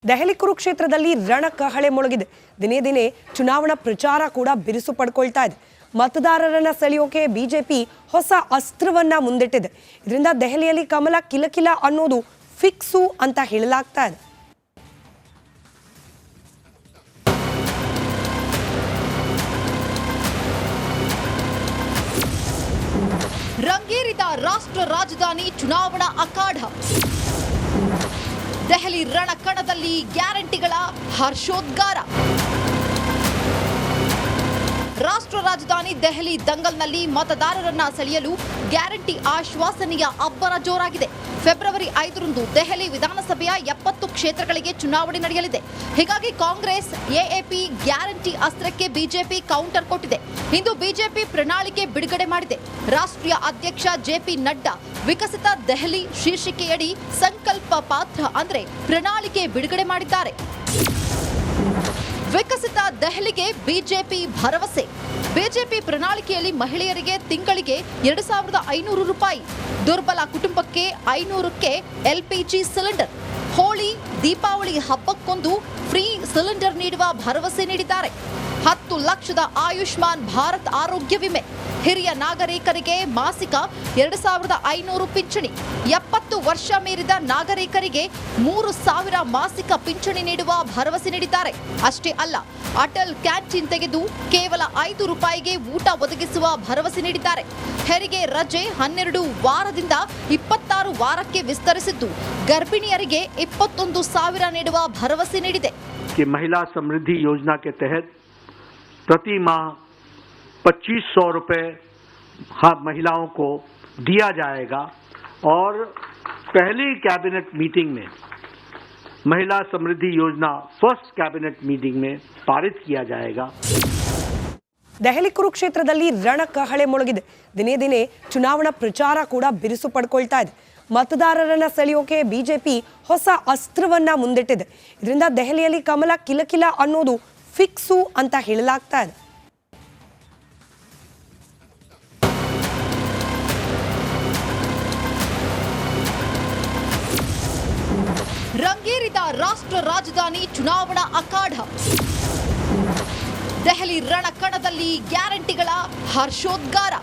ದೆಹಲಿ ಕುರುಕ್ಷೇತ್ರದಲ್ಲಿ ರಣಕಹಳೆ ಮೊಳಗಿದೆ. ದಿನೇ ದಿನೇ ಚುನಾವಣಾ ಪ್ರಚಾರ ಕೂಡ ಬಿರುಸು ಪಡ್ಕೊಳ್ತಾ ಇದೆ. ಮತದಾರರನ್ನ ಸೆಳೆಯೋಕೆ ಬಿಜೆಪಿ ಹೊಸ ಅಸ್ತ್ರವನ್ನ ಮುಂದಿಟ್ಟಿದೆ. ಇದರಿಂದ ದೆಹಲಿಯಲ್ಲಿ ಕಮಲ ಕಿಲಕಿಲ ಅನ್ನೋದು ಫಿಕ್ಸು ಅಂತ ಹೇಳಲಾಗ್ತಾ ಇದೆ. ರಂಗೇರಿದ ರಾಷ್ಟ್ರ ರಾಜಧಾನಿ ಚುನಾವಣಾ ಅಖಾಡ. ದೆಹಲಿ ರಣಕಣದಲ್ಲಿ ಗ್ಯಾರಂಟಿಗಳ ಹರ್ಷೋದ್ಗಾರ. ರಾಷ್ಟ್ರ ರಾಜಧಾನಿ ದೆಹಲಿ ದಂಗಲ್ನಲ್ಲಿ ಮತದಾರರನ್ನ ಸೆಳೆಯಲು ಗ್ಯಾರಂಟಿ ಆಶ್ವಾಸನೆಯ ಅಬ್ಬರ ಜೋರಾಗಿದೆ. ಫೆಬ್ರವರಿ 5ರಂದು ದೆಹಲಿ ವಿಧಾನಸಭೆಯ 70 ಕ್ಷೇತ್ರಗಳಿಗೆ ಚುನಾವಣೆ ನಡೆಯಲಿದೆ. ಹೀಗಾಗಿ ಕಾಂಗ್ರೆಸ್ ಎಎಪಿ ಗ್ಯಾರಂಟಿ ಅಸ್ತ್ರಕ್ಕೆ ಬಿಜೆಪಿ ಕೌಂಟರ್ ಕೊಟ್ಟಿದೆ. ಇಂದು ಬಿಜೆಪಿ ಪ್ರಣಾಳಿಕೆ ಬಿಡುಗಡೆ ಮಾಡಿದೆ. ರಾಷ್ಟ್ರೀಯ ಅಧ್ಯಕ್ಷ ಜೆಪಿ ನಡ್ಡಾ ವಿಕಸಿತ ದೆಹಲಿ ಶೀರ್ಷಿಕೆಯಡಿ ಸಂಕಲ್ಪ ಪಾತ್ರ ಅಂದ್ರೆ ಪ್ರಣಾಳಿಕೆ ಬಿಡುಗಡೆ ಮಾಡಿದ್ದಾರೆ. ವಿಕಸಿತ ದೆಹಲಿಗೆ ಬಿಜೆಪಿ ಭರವಸೆ. ಬಿಜೆಪಿ ಪ್ರಣಾಳಿಕೆಯಲ್ಲಿ ಮಹಿಳೆಯರಿಗೆ ತಿಂಗಳಿಗೆ 2,500 ರೂಪಾಯಿ, ದುರ್ಬಲ ಕುಟುಂಬಕ್ಕೆ 500ಕ್ಕೆ ಎಲ್ಪಿಜಿ ಸಿಲಿಂಡರ್, ಹೋಳಿ ದೀಪಾವಳಿ ಹಬ್ಬಕ್ಕೊಂದು ಫ್ರೀ ಸಿಲಿಂಡರ್ ನೀಡುವ ಭರವಸೆ ನೀಡಿದ್ದಾರೆ. 10 ಲಕ್ಷದ ಆಯುಷ್ಮಾನ್ ಭಾರತ್ ಆರೋಗ್ಯ ವಿಮೆ, ಹಿರಿಯ ನಾಗರಿಕರಿಗೆ ಮಾಸಿಕ 2,500 ಪಿಂಚಣಿ, 70 ವರ್ಷ ಮೀರಿದ ನಾಗರಿಕರಿಗೆ 3,000 ಮಾಸಿಕ ಪಿಂಚಣಿ ನೀಡುವ ಭರವಸೆ ನೀಡಿದ್ದಾರೆ. ಅಷ್ಟೇ ಅಲ್ಲ, ಅಟಲ್ ಕ್ಯಾಂಟೀನ್ ತೆಗೆದು ಕೇವಲ 5 ರೂಪಾಯಿಗೆ ಊಟ ಒದಗಿಸುವ ಭರವಸೆ ನೀಡಿದ್ದಾರೆ. ಹೆರಿಗೆ ರಜೆ 12 ವಾರದಿಂದ 26 ವಾರಕ್ಕೆ ವಿಸ್ತರಿಸಿದ್ದು, ಗರ್ಭಿಣಿಯರಿಗೆ 21,000 ನೀಡುವ ಭರವಸೆ ನೀಡಿದೆ. महिला समृद्धि योजना के तहत प्रति माह 2,500 रुपये महिलाओं को दिया जाएगा और पहली कैबिनेट मीटिंग में महिला समृद्धि योजना फर्स्ट कैबिनेट मीटिंग में पारित किया जाएगा. ದೆಹಲಿ ಕುರುಕ್ಷೇತ್ರದಲ್ಲಿ ರಣಕಹಳೆ ಮೊಳಗಿದೆ. ದಿನೇ ದಿನೇ ಚುನಾವಣಾ ಪ್ರಚಾರ ಕೂಡ ಬಿರುಸು ಪಡ್ಕೊಳ್ತಾ ಇದೆ. ಮತದಾರರನ್ನ ಸೆಳೆಯೋಕೆ ಬಿಜೆಪಿ ಹೊಸ ಅಸ್ತ್ರವನ್ನ ಮುಂದಿಟ್ಟಿದೆ. ಇದರಿಂದ ದೆಹಲಿಯಲ್ಲಿ ಕಮಲ ಕಿಲಕಿಲ ಅನ್ನೋದು ಫಿಕ್ಸು ಅಂತ ಹೇಳಲಾಗ್ತಾ ಇದೆ. ರಂಗೇರಿದ ರಾಷ್ಟ್ರ ರಾಜಧಾನಿ ಚುನಾವಣಾ ಅಖಾಡ. ದೆಹಲಿ ರಣಕಣದಲ್ಲಿ ಗ್ಯಾರಂಟಿಗಳ ಹರ್ಷೋದ್ಗಾರ.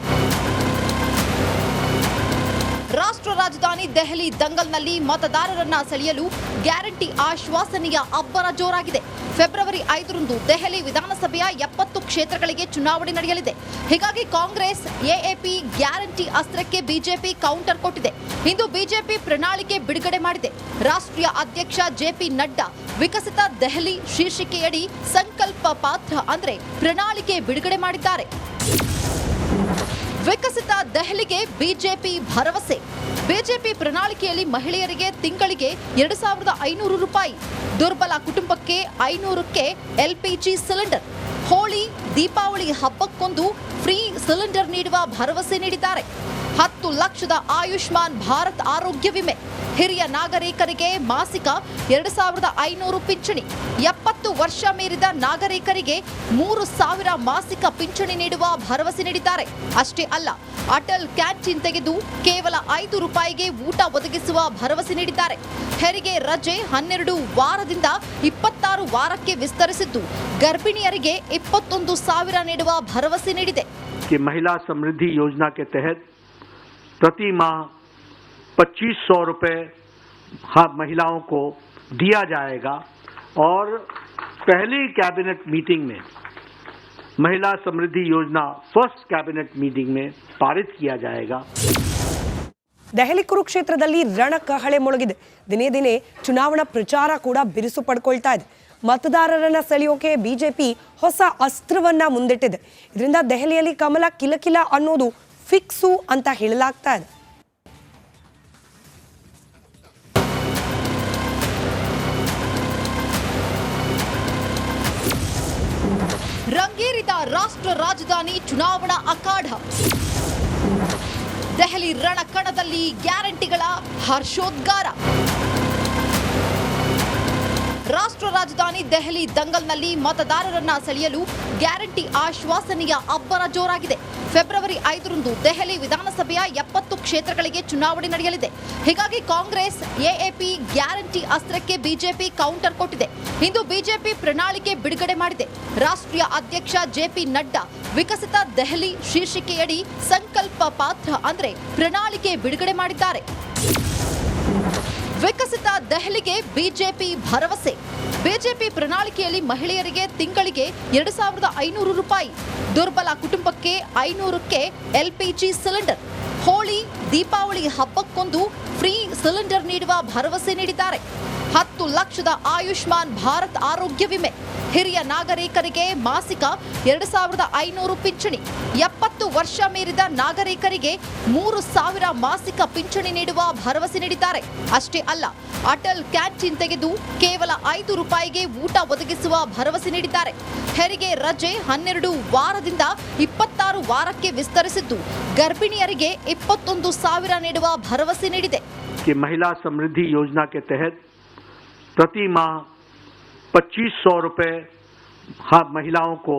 ರಾಷ್ಟ್ರ ರಾಜಧಾನಿ ದೆಹಲಿ ದಂಗಲ್ನಲ್ಲಿ ಮತದಾರರನ್ನ ಸೆಳೆಯಲು ಗ್ಯಾರಂಟಿ ಆಶ್ವಾಸನೆಯ ಅಬ್ಬರ ಜೋರಾಗಿದೆ. ಫೆಬ್ರವರಿ 5ರಂದು ದೆಹಲಿ ವಿಧಾನಸಭೆಯ 70 ಕ್ಷೇತ್ರಗಳಿಗೆ ಚುನಾವಣೆ ನಡೆಯಲಿದೆ. ಹೀಗಾಗಿ ಕಾಂಗ್ರೆಸ್ ಎಎಪಿ ಗ್ಯಾರಂಟಿ ಅಸ್ತ್ರಕ್ಕೆ ಬಿಜೆಪಿ ಕೌಂಟರ್ ಕೊಟ್ಟಿದೆ. ಇಂದು ಬಿಜೆಪಿ ಪ್ರಣಾಳಿಕೆ ಬಿಡುಗಡೆ ಮಾಡಿದೆ. ರಾಷ್ಟ್ರೀಯ ಅಧ್ಯಕ್ಷ ಜೆಪಿ ನಡ್ಡಾ ವಿಕಸಿತ ದೆಹಲಿ ಶೀರ್ಷಿಕೆಯಡಿ ಸಂಕಲ್ಪ ಪಾತ್ರ ಅಂದ್ರೆ ಪ್ರಣಾಳಿಕೆ ಬಿಡುಗಡೆ ಮಾಡಿದ್ದಾರೆ. ವಿಕಸಿತ ದೆಹಲಿಗೆ ಬಿಜೆಪಿ ಭರವಸೆ. ಬಿಜೆಪಿ ಪ್ರಣಾಳಿಕೆಯಲ್ಲಿ ಮಹಿಳೆಯರಿಗೆ ತಿಂಗಳಿಗೆ 2,500 ರೂಪಾಯಿ, ದುರ್ಬಲ ಕುಟುಂಬಕ್ಕೆ 500ಕ್ಕೆ ಎಲ್ಪಿಜಿ ಸಿಲಿಂಡರ್, ಹೋಳಿ ದೀಪಾವಳಿ ಹಬ್ಬಕ್ಕೊಂದು ಫ್ರೀ ಸಿಲಿಂಡರ್ ನೀಡುವ ಭರವಸೆ ನೀಡಿದ್ದಾರೆ. 10 ಲಕ್ಷದ ಆಯುಷ್ಮಾನ್ ಭಾರತ್ ಆರೋಗ್ಯ ವಿಮೆ, ಹಿರಿಯ ನಾಗರಿಕರಿಗೆ ಮಾಸಿಕ 2,500 ಪಿಂಚಣಿ, 70 ವರ್ಷ ಮೀರಿದ ನಾಗರಿಕರಿಗೆ 3,000 ಮಾಸಿಕ ಪಿಂಚಣಿ ನೀಡುವ ಭರವಸೆ ನೀಡಿದ್ದಾರೆ. ಅಷ್ಟೇ ಅಲ್ಲ, ಅಟಲ್ ಕ್ಯಾಂಟೀನ್ ತೆಗೆದು ಕೇವಲ 5 ರೂಪಾಯಿಗೆ ಊಟ ಒದಗಿಸುವ ಭರವಸೆ ನೀಡಿದ್ದಾರೆ. ಹೆರಿಗೆ ರಜೆ 12 ವಾರದಿಂದ 26 ವಾರಕ್ಕೆ ವಿಸ್ತರಿಸಿದ್ದು, ಗರ್ಭಿಣಿಯರಿಗೆ 21,000 ನೀಡುವ ಭರವಸೆ ನೀಡಿದೆ. महिला समृद्धि योजना के तहत प्रति माह 2,500 रुपये महिलाओं को दिया जाएगा और पहली कैबिनेट मीटिंग में महिला समृद्धि योजना फर्स्ट कैबिनेट मीटिंग में पारित किया जाएगा. ದೆಹಲಿ ಕುರುಕ್ಷೇತ್ರದಲ್ಲಿ ರಣಕಹಳೆ ಮೊಳಗಿದೆ. ದಿನೇ ದಿನೇ ಚುನಾವಣಾ ಪ್ರಚಾರ ಕೂಡ ಬಿರುಸು ಪಡ್ಕೊಳ್ತಾ ಇದೆ. ಮತದಾರರನ್ನ ಸೆಳೆಯೋಕೆ ಬಿಜೆಪಿ ಹೊಸ ಅಸ್ತ್ರವನ್ನ ಮುಂದಿಟ್ಟಿದೆ. ಇದರಿಂದ ದೆಹಲಿಯಲ್ಲಿ ಕಮಲ ಕಿಲಕಿಲ ಅನ್ನೋದು ಫಿಕ್ಸು ಅಂತ ಹೇಳಲಾಗ್ತಾ ಇದೆ. ರಂಗೇರಿದ ರಾಷ್ಟ್ರ ರಾಜಧಾನಿ ಚುನಾವಣಾ ಅಖಾಡ. ದೆಹಲಿ ರಣಕಣದಲ್ಲಿ ಗ್ಯಾರಂಟಿಗಳ ಹರ್ಷೋದ್ಗಾರ. ರಾಷ್ಟ್ರ ರಾಷ್ಟ್ರ ರಾಜಧಾನಿ ದೆಹಲಿ ದಂಗಲ್ನಲ್ಲಿ ಮತದಾರರನ್ನ ಸೆಳೆಯಲು ಗ್ಯಾರಂಟಿ ಆಶ್ವಾಸನೆಯ ಅಬ್ಬರ ಜೋರಾಗಿದೆ. ಫೆಬ್ರವರಿ 5ರಂದು ದೆಹಲಿ ವಿಧಾನಸಭೆಯ 70 ಕ್ಷೇತ್ರಗಳಿಗೆ ಚುನಾವಣೆ ನಡೆಯಲಿದೆ. ಹೀಗಾಗಿ ಕಾಂಗ್ರೆಸ್ ಎಎಪಿ ಗ್ಯಾರಂಟಿ ಅಸ್ತ್ರಕ್ಕೆ ಬಿಜೆಪಿ ಕೌಂಟರ್ ಕೊಟ್ಟಿದೆ. ಇಂದು ಬಿಜೆಪಿ ಪ್ರಣಾಳಿಕೆ ಬಿಡುಗಡೆ ಮಾಡಿದೆ. ರಾಷ್ಟ್ರೀಯ ಅಧ್ಯಕ್ಷ ಜೆಪಿ ನಡ್ಡಾ ವಿಕಸಿತ ದೆಹಲಿ ಶೀರ್ಷಿಕೆಯಡಿ ಸಂಕಲ್ಪ ಪಾತ್ರ ಅಂದ್ರೆ ಪ್ರಣಾಳಿಕೆ ಬಿಡುಗಡೆ ಮಾಡಿದ್ದಾರೆ. ವಿಕಸಿತ ದೆಹಲಿಗೆ ಬಿಜೆಪಿ ಭರವಸೆ. ಬಿಜೆಪಿ ಪ್ರಣಾಳಿಕೆಯಲ್ಲಿ ಮಹಿಳೆಯರಿಗೆ ತಿಂಗಳಿಗೆ 2500 ರೂಪಾಯಿ, ದುರ್ಬಲ ಕುಟುಂಬಕ್ಕೆ 500ಕ್ಕೆ ಎಲ್ಪಿಜಿ ಸಿಲಿಂಡರ್, ಹೋಳಿ ದೀಪಾವಳಿ ಹಬ್ಬಕ್ಕೊಂದು ಫ್ರೀ ಸಿಲಿಂಡರ್ ನೀಡುವ ಭರವಸೆ ನೀಡಿದ್ದಾರೆ. 10 ಲಕ್ಷದ ಆಯುಷ್ಮಾನ್ ಭಾರತ್ ಆರೋಗ್ಯ ವಿಮೆ, ಹಿರಿಯ ನಾಗರಿಕರಿಗೆ ಮಾಸಿಕ 2500 ಪಿಂಚಣಿ, 70 ವರ್ಷ ಮೀರಿದ ನಾಗರಿಕರಿಗೆ 3000 ಮಾಸಿಕ ಪಿಂಚಣಿ ನೀಡುವ ಭರವಸೆ ನೀಡಿದ್ದಾರೆ. ಅಷ್ಟೇ ಅಲ್ಲ, ಅಟಲ್ ಕ್ಯಾಂಟೀನ್ ತೆಗೆದು ಕೇವಲ 5 ರೂಪಾಯಿಗೆ ಊಟ ಒದಗಿಸುವ ಭರವಸೆ ನೀಡಿದ್ದಾರೆ. ಹೆರಿಗೆ ರಜೆ 12 ವಾರದಿಂದ 26 ವಾರಕ್ಕೆ ವಿಸ್ತರಿಸಿದ್ದು, ಗರ್ಭಿಣಿಯರಿಗೆ 21,000 ನೀಡುವ ಭರವಸೆ ನೀಡಿದೆ. महिला समृद्धि योजना के तहत प्रति माह 2500 रुपये महिलाओं को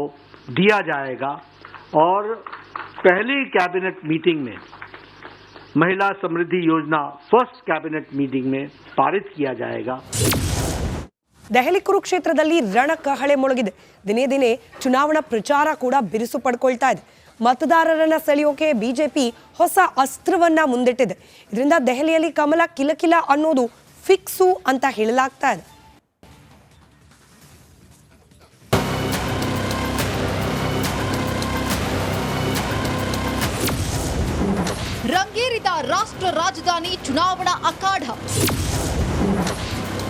दिया जाएगा और पहली कैबिनेट मीटिंग में महिला समृद्धि योजना फर्स्ट कैबिनेट मीटिंग में पारित किया जाएगा. ದೆಹಲಿ ಕುರುಕ್ಷೇತ್ರದಲ್ಲಿ ರಣಕಹಳೆ ಮೊಳಗಿದೆ. ದಿನೇ ದಿನೇ ಚುನಾವಣಾ ಪ್ರಚಾರ ಕೂಡ ಬಿರುಸು ಪಡ್ಕೊಳ್ತಾ ಇದೆ. ಮತದಾರರನ್ನ ಸೆಳೆಯೋಕೆ ಬಿಜೆಪಿ ಹೊಸ ಅಸ್ತ್ರವನ್ನ ಮುಂದಿಟ್ಟಿದೆ. ಇದರಿಂದ ದೆಹಲಿಯಲ್ಲಿ ಕಮಲ ಕಿಲಕಿಲ ಅನ್ನೋದು ಫಿಕ್ಸು ಅಂತ ಹೇಳಲಾಗ್ತಾ ಇದೆ. ರಂಗೇರಿದ ರಾಷ್ಟ್ರ ರಾಜಧಾನಿ ಚುನಾವಣಾ ಅಖಾಡ.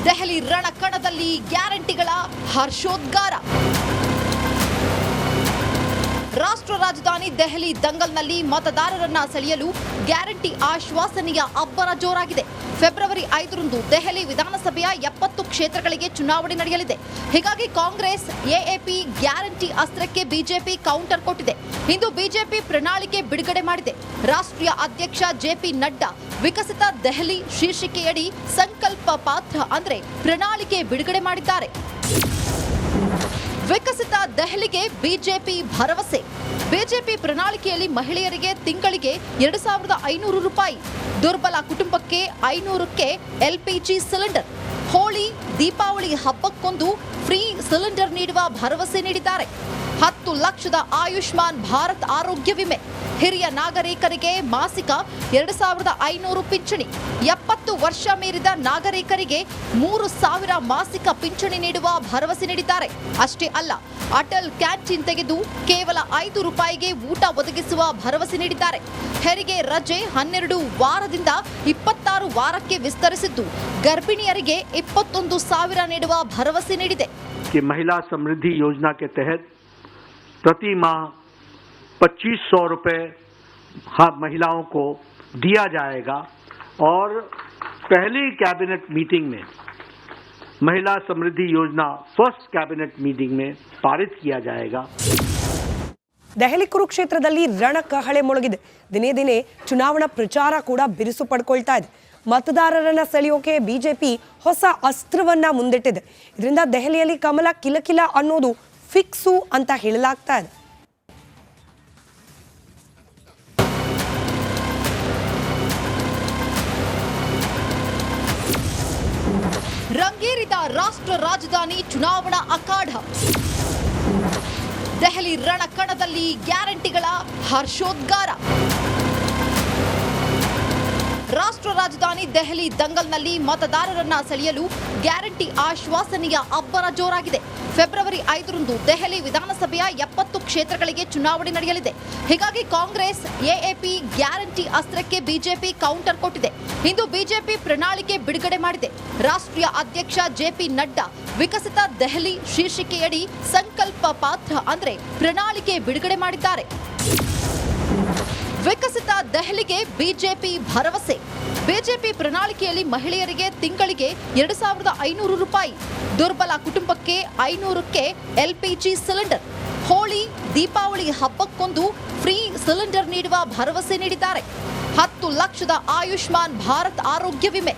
ದೆಹಲಿ ರಣಕಣದಲ್ಲಿ ಗ್ಯಾರಂಟಿಗಳ ಹರ್ಷೋದ್ಗಾರ. ರಾಷ್ಟ್ರ ರಾಜಧಾನಿ ದೆಹಲಿ ದಂಗಲ್ನಲ್ಲಿ ಮತದಾರರನ್ನ ಸೆಳೆಯಲು ಗ್ಯಾರಂಟಿ ಆಶ್ವಾಸನೆಯ ಅಬ್ಬರ ಜೋರಾಗಿದೆ. ಫೆಬ್ರವರಿ 5ರಂದು ದೆಹಲಿ ವಿಧಾನಸಭೆಯ 70 ಕ್ಷೇತ್ರಗಳಿಗೆ ಚುನಾವಣೆ ನಡೆಯಲಿದೆ. ಹೀಗಾಗಿ ಕಾಂಗ್ರೆಸ್ ಎಎಪಿ ಗ್ಯಾರಂಟಿ ಅಸ್ತ್ರಕ್ಕೆ ಬಿಜೆಪಿ ಕೌಂಟರ್ ಕೊಟ್ಟಿದೆ. ಇಂದು ಬಿಜೆಪಿ ಪ್ರಣಾಳಿಕೆ ಬಿಡುಗಡೆ ಮಾಡಿದೆ. ರಾಷ್ಟ್ರೀಯ ಅಧ್ಯಕ್ಷ ಜೆಪಿ ನಡ್ಡಾ ವಿಕಸಿತ ದೆಹಲಿ ಶೀರ್ಷಿಕೆಯಡಿ ಸಂಕಲ್ಪ ಪಾತ್ರ ಅಂದ್ರೆ ಪ್ರಣಾಳಿಕೆ ಬಿಡುಗಡೆ ಮಾಡಿದ್ದಾರೆ. ವಿಕಸಿತ ದೆಹಲಿಗೆ ಬಿಜೆಪಿ ಭರವಸೆ. ಬಿಜೆಪಿ ಪ್ರಣಾಳಿಕೆಯಲ್ಲಿ ಮಹಿಳೆಯರಿಗೆ ತಿಂಗಳಿಗೆ 2500 ರೂಪಾಯಿ, ದುರ್ಬಲ ಕುಟುಂಬಕ್ಕೆ 500ಕ್ಕೆ ಎಲ್ಪಿಜಿ ಸಿಲಿಂಡರ್, ಹೋಳಿ ದೀಪಾವಳಿ ಹಬ್ಬಕ್ಕೊಂದು ಫ್ರೀ ಸಿಲಿಂಡರ್ ನೀಡುವ ಭರವಸೆ ನೀಡಿದ್ದಾರೆ. 10 ಲಕ್ಷದ ಆಯುಷ್ಮಾನ್ ಭಾರತ್ ಆರೋಗ್ಯ ವಿಮೆ, ಹಿರಿಯ ನಾಗರಿಕರಿಗೆ ಮಾಸಿಕ 2500 ಪಿಂಚಣಿ, 70 ವರ್ಷ ಮೀರಿದ ನಾಗರಿಕರಿಗೆ 3000 ಮಾಸಿಕ ಪಿಂಚಣಿ ನೀಡುವ ಭರವಸೆ ನೀಡಿದ್ದಾರೆ. ಅಷ್ಟೇ ಅಲ್ಲ, ಅಟಲ್ ಕ್ಯಾಂಟೀನ್ ತೆಗೆದು ಕೇವಲ 5 ರೂಪಾಯಿಗೆ ಊಟ ಒದಗಿಸುವ ಭರವಸೆ ನೀಡಿದ್ದಾರೆ. ಹೆರಿಗೆ ರಜೆ 12 ವಾರದಿಂದ 26 ವಾರಕ್ಕೆ ವಿಸ್ತರಿಸಿದ್ದು, ಗರ್ಭಿಣಿಯರಿಗೆ 21,000 ನೀಡುವ ಭರವಸೆ ನೀಡಿದೆ. महिला समृद्धि योजना के तहत प्रति माह 2500 रुपये महिलाओं को दिया जाएगा और पहली कैबिनेट मीटिंग में महिला समृद्धि योजना फर्स्ट कैबिनेट मीटिंग में पारित किया जाएगा. ದೆಹಲಿ ಕುರುಕ್ಷೇತ್ರದಲ್ಲಿ ರಣಕಹಳೆ ಮೊಳಗಿದೆ. ದಿನೇ ದಿನೇ ಚುನಾವಣಾ ಪ್ರಚಾರ ಕೂಡ ಬಿರುಸು ಪಡ್ಕೊಳ್ತಾ ಇದೆ. ಮತದಾರರನ್ನ ಸೆಳೆಯೋಕೆ ಬಿಜೆಪಿ ಹೊಸ ಅಸ್ತ್ರವನ್ನ ಮುಂದಿಟ್ಟಿದೆ. ಇದರಿಂದ ದೆಹಲಿಯಲ್ಲಿ ಕಮಲ ಕಿಲಕಿಲ ಅನ್ನೋದು ಫಿಕ್ಸು ಅಂತ ಹೇಳಲಾಗ್ತಾ ಇದೆ. ರಂಗೇರಿದ ರಾಷ್ಟ್ರ ರಾಜಧಾನಿ ಚುನಾವಣಾ ಅಖಾಡ. ದೆಹಲಿ ರಣಕಣದಲ್ಲಿ ಗ್ಯಾರಂಟಿಗಳ ಹರ್ಷೋದ್ಗಾರ. ರಾಷ್ಟ್ರ ರಾಜಧಾನಿ ದೆಹಲಿ ದಂಗಲ್ನಲ್ಲಿ ಮತದಾರರನ್ನ ಸೆಳೆಯಲು ಗ್ಯಾರಂಟಿ ಆಶ್ವಾಸನೆಯ ಅಬ್ಬರ ಜೋರಾಗಿದೆ. ಫೆಬ್ರವರಿ 5ರಂದು ದೆಹಲಿ ವಿಧಾನಸಭೆಯ 70 ಕ್ಷೇತ್ರಗಳಿಗೆ ಚುನಾವಣೆ ನಡೆಯಲಿದೆ. ಹೀಗಾಗಿ ಕಾಂಗ್ರೆಸ್ ಎಎಪಿ ಗ್ಯಾರಂಟಿ ಅಸ್ತ್ರಕ್ಕೆ ಬಿಜೆಪಿ ಕೌಂಟರ್ ಕೊಟ್ಟಿದೆ. ಇಂದು ಬಿಜೆಪಿ ಪ್ರಣಾಳಿಕೆ ಬಿಡುಗಡೆ ಮಾಡಿದೆ. ರಾಷ್ಟ್ರೀಯ ಅಧ್ಯಕ್ಷ ಜೆಪಿ ನಡ್ಡಾ ವಿಕಸಿತ ದೆಹಲಿ ಶೀರ್ಷಿಕೆಯಡಿ ಸಂಕಲ್ಪ ಪಾತ್ರ ಅಂದ್ರೆ ಪ್ರಣಾಳಿಕೆ ಬಿಡುಗಡೆ ಮಾಡಿದ್ದಾರೆ. ವಿಕಸಿತ ದೆಹಲಿಗೆ ಬಿಜೆಪಿ ಭರವಸೆ. ಬಿಜೆಪಿ ಪ್ರಣಾಳಿಕೆಯಲ್ಲಿ ಮಹಿಳೆಯರಿಗೆ ತಿಂಗಳಿಗೆ 2500 ರೂಪಾಯಿ, ದುರ್ಬಲ ಕುಟುಂಬಕ್ಕೆ 500ಕ್ಕೆ ಎಲ್ಪಿಜಿ ಸಿಲಿಂಡರ್, ಹೋಳಿ ದೀಪಾವಳಿ ಹಬ್ಬಕ್ಕೊಂದು ಫ್ರೀ ಸಿಲಿಂಡರ್ ನೀಡುವ ಭರವಸೆ ನೀಡಿದ್ದಾರೆ. 10 ಲಕ್ಷದ ಆಯುಷ್ಮಾನ್ ಭಾರತ್ ಆರೋಗ್ಯ ವಿಮೆ,